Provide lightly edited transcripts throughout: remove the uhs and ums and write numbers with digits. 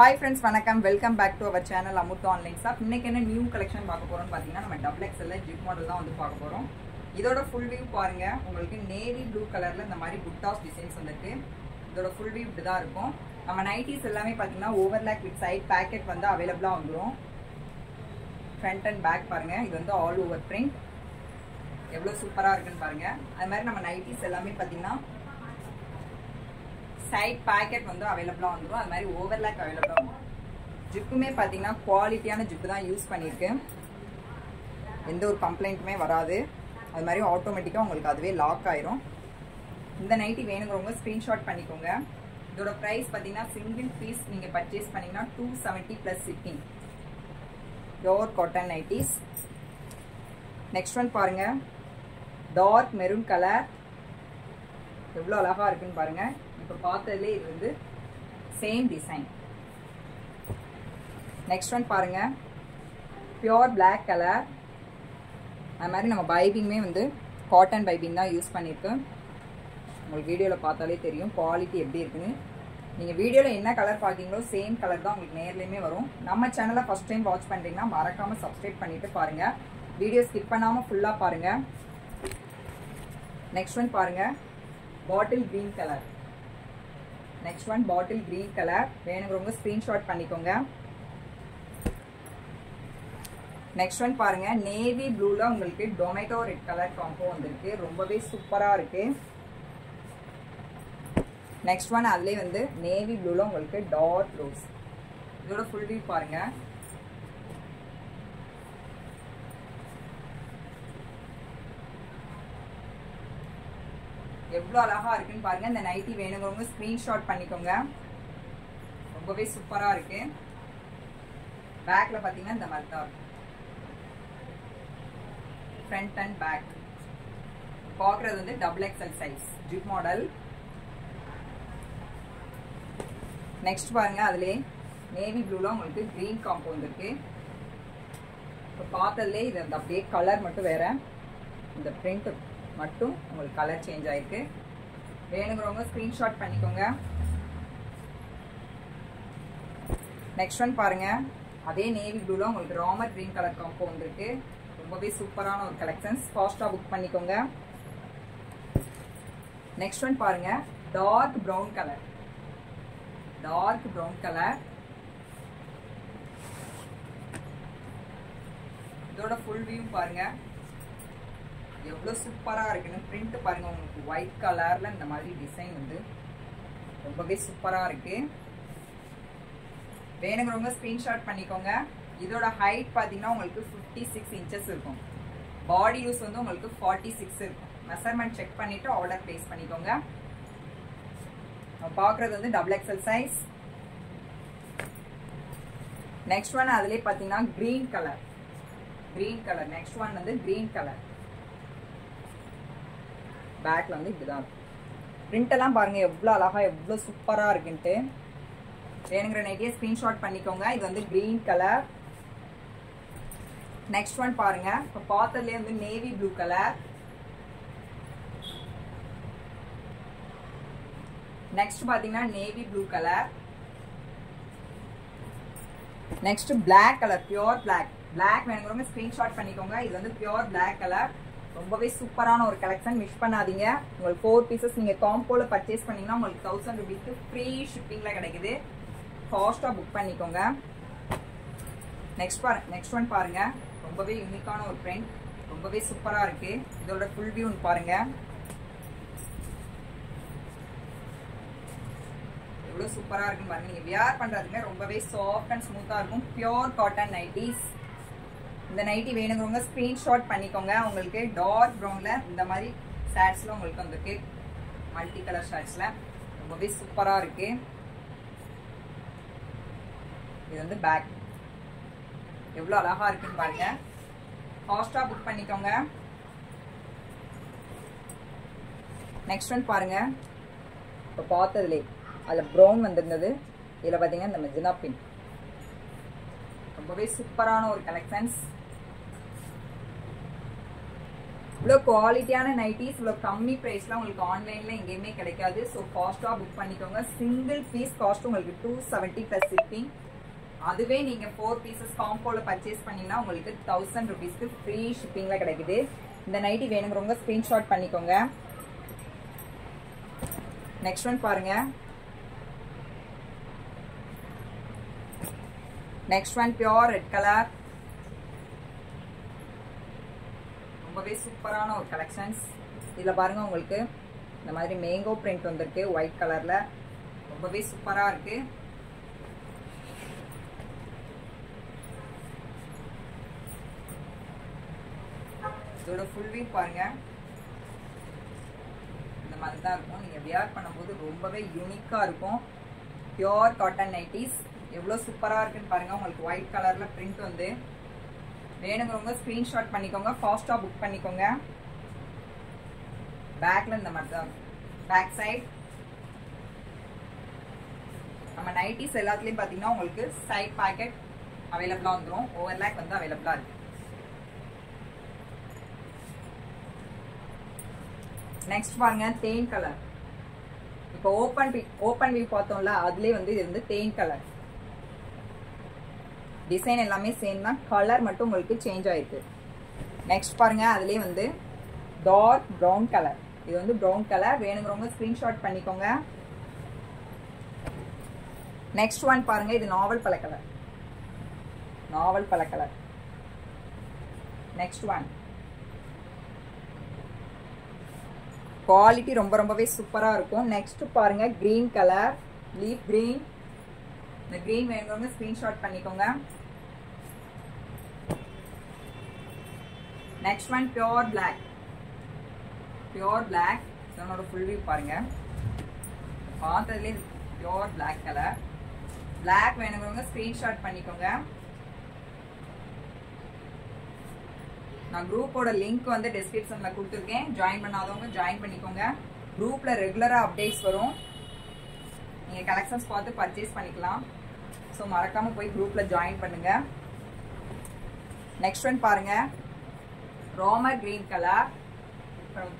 Hi friends, வணக்கம். Welcome back to our channel Amuthu Online Shop. இன்னைக்கு என்ன new collection பார்க்க போறோம்னு பாத்தீங்கன்னா நம்ம டபுள் எக்ஸ்எல் ஜிப் மாடல் தான் வந்து பார்க்க போறோம். இதோட ஃபுல் வியூ பாருங்க. உங்களுக்கு நேவி ப்ளூ கலர்ல இந்த மாதிரி புட்டாஸ் டிசைன்ஸ் வந்திருக்கு. இதோட ஃபுல் வியூ இப்படி தான் இருக்கும். நம்ம நைட்டிஸ் எல்லாமே பாத்தீங்கன்னா ஓவர்லாக் வித் சைட் பாக்கெட் வந்து அவேலபிளா வந்துரும். ஃப்ரண்ட் அண்ட் பேக் பாருங்க. இது வந்து ஆல் ஓவர் பிரிண்ட். எவ்வளவு சூப்பரா இருக்குன்னு பாருங்க. அது மாதிரி நம்ம நைட்டிஸ் எல்லாமே பாத்தீங்கன்னா சைட் பாக்கெட் வந்து அவைலபிளா வந்துடும். அது மாதிரி ஓவர்லாக் அவைலபிளா வந்துடும். ஜிப்புமே பார்த்தீங்கன்னா குவாலிட்டியான ஜிப்பு தான் யூஸ் பண்ணியிருக்கேன். எந்த ஒரு கம்ப்ளைண்ட்டுமே வராது. அது மாதிரி ஆட்டோமேட்டிக்காக உங்களுக்கு அதுவே லாக் ஆயிரும். இந்த நைட்டி வேணுங்கிறவங்க ஸ்க்ரீன்ஷாட் பண்ணிக்கோங்க. இதோட ப்ரைஸ் பார்த்தீங்கன்னா சிங்கிள் பீஸ் நீங்கள் பர்ச்சேஸ் பண்ணிங்கன்னா 270 + shipping. Pure cotton nighties. Next one பாருங்க. Dark maroon colour. எவ்வளோ அழகா இருக்குன்னு பாருங்க. இப்போ பார்த்ததுலேயே இது வந்து சேம் டிசைன். நெக்ஸ்ட் ஒன் பாருங்க. Pure black colour. அது மாதிரி நம்ம பைபிங்குமே வந்து காட்டன் பைபிங் தான் யூஸ் பண்ணியிருக்கோம். உங்களுக்கு வீடியோவில் பார்த்தாலே தெரியும் குவாலிட்டி எப்படி இருக்குன்னு. நீங்கள் வீடியோவில் என்ன கலர் பார்க்கீங்களோ சேம் கலர் தான் உங்களுக்கு நேர்லேயுமே வரும். நம்ம சேனலை ஃபஸ்ட் டைம் வாட்ச் பண்ணுறீங்கன்னா மறக்காமல் சப்ஸ்கிரைப் பண்ணிவிட்டு பாருங்கள். வீடியோ ஸ்கிப் பண்ணாமல் ஃபுல்லாக பாருங்கள். நெக்ஸ்ட் ஒன் பாருங்கள். Bottle green colour. Next one bottle green colour. வேணுங்கிறவங்க ஸ்கிரீன்ஷாட் பண்ணிக்கோங்க. நெக்ஸ்ட் ஒன் பாருங்க. நேவி ப்ளூல உங்களுக்கு டொமேட்டோ ரெட் கலர் காம்போ வந்திருக்கு. ரொம்பவே சூப்பரா இருக்கு. நெக்ஸ்ட் ஒன் அதுலேயே வந்து நேவி ப்ளூல உங்களுக்கு டார்க் ரோஸ். இதோட ஃபுல் வியூ பாருங்க. எவ்வளோ அழகா இருக்குன்னு பாருங்க. இந்த நைட்டி வேணுங்கிறவங்க ஸ்கிரீன்ஷாட் பண்ணிக்கோங்க. ரொம்பவே சூப்பரா இருக்கு. பேக்ல பாத்தீங்கன்னா இந்த மாதிரி தான் இருக்கும். ஃப்ரண்ட் அண்ட் பேக் பார்க்கறது வந்து double XL size zip model. Next பாருங்க. அதுலேயே நேவி ப்ளூல உங்களுக்கு கிரீன் காம்பவுண்ட் இருக்கு. இப்போ பார்த்ததுலேயே இது அந்த அப்படியே கலர் மட்டும் வேற. இந்த பிரிண்ட் மட்டும் உங்களுக்கு கலர் சேஞ்ச் ஆயிருக்கு. வேணுங்கிறவங்க ஸ்கிரீன்ஷாட் பண்ணிக்கோங்க. நெக்ஸ்ட் ஒன் பாருங்க. அதே நேவி ப்ளூல உங்களுக்கு ராமர் கிரீன் கலர் காம்பவுண்ட் இருக்கு. ரொம்பவே சூப்பரான ஒரு கலெக்ஷன்ஸ். ஃபாஸ்டா புக் பண்ணிக்கோங்க. நெக்ஸ்ட் ஒன் பாருங்க. Dark brown colour. Dark brown colour. இதோட ஃபுல் வியூ பாருங்க. எவ்வளவு சூப்பரா இருக்குன்னு பிரிண்ட் பாருங்க. உங்களுக்கு ஒயிட் கலர்ல இந்த மாதிரி டிசைன் வந்து ரொம்பவே சூப்பரா இருக்கு. வேணுங்கிறவங்க ஸ்கிரீன்ஷாட் பண்ணிக்கோங்க. இதோட ஹைட் பாத்தீங்கன்னா உங்களுக்கு 56 இன்ச்சஸ் இருக்கும். பாடி யூஸ் வந்து உங்களுக்கு 46 இருக்கும். மெஷர்மெண்ட் செக் பண்ணிட்டு ஆர்டர் பிளேஸ் பண்ணிக்கோங்க. பாக்குறது வந்து double XL size. Next one அதுலயே பாத்தீங்கன்னா green colour. Green colour. Next one வந்து கிரீன் கலர். பேக்ல வந்து இப்படிதான் இருக்கும். பிரிண்ட் எல்லாம் பாருங்க எவ்வளவு அழகா எவ்வளவு சூப்பரா இருக்குன்ட்டு. வேணுங்கிற நைட்டியை ஸ்கிரீன்ஷாட் பண்ணிக்கோங்க. இது வந்து கிரீன் கலர். நெக்ஸ்ட் ஒன் பாருங்க. இப்போ பார்த்ததுலேயே வந்து நேவி ப்ளூ கலர். நெக்ஸ்ட் பாத்தீங்கன்னா navy blue colour. Next black colour. Pure black. Black வேணுங்கிறவங்க ஸ்கிரீன்ஷாட் பண்ணிக்கோங்க. இது வந்து பியோர் பிளாக் கலர். ரொம்பவே சூப்பரான ஒரு கலெக்ஷன். மிஸ் பண்ணாதீங்க. உங்களுக்கு 4 பீசஸ் நீங்க காம்போல பர்ச்சேஸ் பண்ணீங்கன்னா உங்களுக்கு 1000 ரூபீஸ்க்கு ஃப்ரீ ஷிப்பிங்ல கிடைக்குது. ஃபாஸ்டா புக் பண்ணிக்கோங்க. நெக்ஸ்ட் ஒன் பாருங்க. ரொம்பவே யூனிக்கான ஒரு பிரிண்ட். ரொம்பவே சூப்பரா இருக்கு. இதோட ஃபுல் வியூ பாருங்க. எவ்வளவு சூப்பரா இருக்குன்னு பாருங்க. நீங்க வியர் பண்றதுமே ரொம்பவே சாஃப்ட் அண்ட் ஸ்மூத்தா இருக்கும். Pure cotton nighties. இந்த நைட்டி வேணுங்கிறவங்க ஸ்கிரீன்ஷாட் பண்ணிக்கோங்க. உங்களுக்கு டார்க் ப்ரௌன்ல இந்த மாதிரி ஷேட்ஸ்ல உங்களுக்கு வந்துருக்கு. மல்டி கலர் ஷேட்ஸ்ல ரொம்பவே சூப்பரா இருக்கு. இது வந்து பேக். எவ்வளவு அழகா இருக்குன்னு பாருங்க. ஃபாஸ்டா புக் பண்ணிக்கோங்க. நெக்ஸ்ட் ஒன் பாருங்க. இப்போ பார்த்ததுலே அதுல ப்ரௌன் வந்திருந்தது. இதுல பாத்தீங்கன்னா இந்த மெஜினா பிங்க். ரொம்பவே சூப்பரான ஒரு கலெக்ஷன்ஸ். இவ்வளோ குவாலிட்டியான நைட்டிஸ் இவ்வளோ கம்மி ப்ரைஸில் உங்களுக்கு ஆன்லைனில் எங்கேயுமே கிடைக்காது. ஸோ ஃபாஸ்ட்டாக புக் பண்ணிக்கோங்க. சிங்கிள் பீஸ் காஸ்ட் உங்களுக்கு 270 ப்ளஸ் ஷிப்பிங். அதுவே நீங்கள் 4 பீசஸ் காம்போவில் பர்ச்சேஸ் பண்ணிங்கன்னா உங்களுக்கு 1000 rupeesக்கு ஃப்ரீ ஷிப்பிங்கில் கிடைக்குது. இந்த நைட்டி வேணுங்கிறவங்க ஸ்க்ரீன்ஷாட் பண்ணிக்கோங்க. நெக்ஸ்ட் ஒன் பாருங்க. Next one pure red colour. ரொம்பவே சூப்பரான ஒரு கலெக்ஷன்ஸ். இதில் பாருங்க உங்களுக்கு இந்த மாதிரி மேங்கோ பிரிண்ட் வந்திருக்கு ஒயிட் கலர்ல. ரொம்பவே சூப்பரா இருக்கு. இதோட ஃபுல் வியூ பாருங்க. இந்த மாதிரி தான் இருக்கும். நீங்க வியர் பண்ணும்போது ரொம்பவே யூனிக்கா இருக்கும். பியோர் காட்டன் நைட்டிஸ் எவ்வளோ சூப்பரா இருக்குன்னு பாருங்க. உங்களுக்கு ஒயிட் கலர்ல பிரிண்ட் வந்து வேணுங்கிறவங்க ஸ்கிரீன்ஷாட் பண்ணிக்கோங்க. ஃபாஸ்டா புக் பண்ணிக்கோங்க. பேக்ல இந்த மாதிரி தான் பேக் சைட். நம்ம நைட்டிஸ் எல்லாத்துலயும் பாத்தீங்கன்னா உங்களுக்கு சைட் பாக்கெட் அவைலபிளா வந்துடும். ஓவர்லாக் வந்து அவைலபிளா இருக்கு. நெக்ஸ்ட் பாருங்க தேன் கலர். இப்போ ஓப்பன் வியூ பார்த்தோம்ல, அதுலயே வந்து இது வந்து தேன் கலர். டிசைன் எல்லாமே சேம் தான், கலர் மட்டும் உங்களுக்கு சேஞ்ச் ஆயிருக்கு. நெக்ஸ்ட் பாருங்க அதுலயே வந்து டார்க் ப்ரௌன் கலர். இது வந்து ப்ரௌன் கலர். வேணுங்கிறவங்க ஸ்கிரீன்ஷாட் பண்ணிக்கோங்க. நெக்ஸ்ட் ஒன் பாருங்க. இது நாவல் பழ கலர். நாவல் பழ கலர். நெக்ஸ்ட் ஒன் குவாலிட்டி ரொம்பவே சூப்பரா இருக்கும். நெக்ஸ்ட் பாருங்க கிரீன் கலர், லீஃப் கிரீன். இந்த கிரீன் வேணுங்க ஸ்கிரீன்ஷாட் பண்ணிக்கோங்க. Next one pure black. Pure black. இதனோட ஃபுல் வியூ பாருங்க. பார்த்ததுலேயே பியோர் பிளாக் கலர். பிளாக் வேணுங்கிறவங்க ஸ்கிரீன்ஷாட் பண்ணிக்கோங்க. நான் குரூப்போட லிங்க் வந்து டிஸ்கிரிப்ஷன்ல கொடுத்துருக்கேன். ஜாயின் பண்ணாதவங்க ஜாயின் பண்ணிக்கோங்க. குரூப்ல ரெகுலரா அப்டேட்ஸ் வரும். நீங்க கலெக்ஷன்ஸ் பார்த்து பர்ச்சேஸ் பண்ணிக்கலாம். ஸோ மறக்காம போய் குரூப்ல ஜாயின் பண்ணுங்க. நெக்ஸ்ட் ஒன் பாருங்க. Ramar green colour.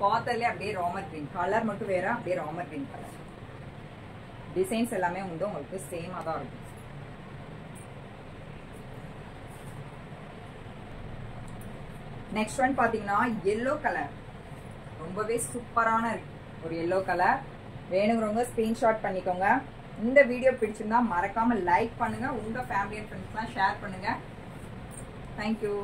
பார்த்ததுலேயே அப்படியே ராமர் கிரீன் கலர் மட்டும் வேற, அப்படியே ராமர் கிரீன் கலர். டிசைன்ஸ் எல்லாமே வந்து உங்களுக்கு சேமா தான் இருக்கும். நெக்ஸ்ட் ஒன் பாத்தீங்கன்னா எல்லோ கலர். ரொம்பவே சூப்பரான ஒரு எல்லோ கலர். வேணுங்கிறவங்க ஸ்கிரீன்ஷாட் பண்ணிக்கோங்க. இந்த வீடியோ பிடிச்சிருந்தா மறக்காம லைக் பண்ணுங்க. உங்க ஃபேமிலி அண்ட் ஃப்ரெண்ட்ஸ்லாம் ஷேர் பண்ணுங்க. தேங்க்யூ.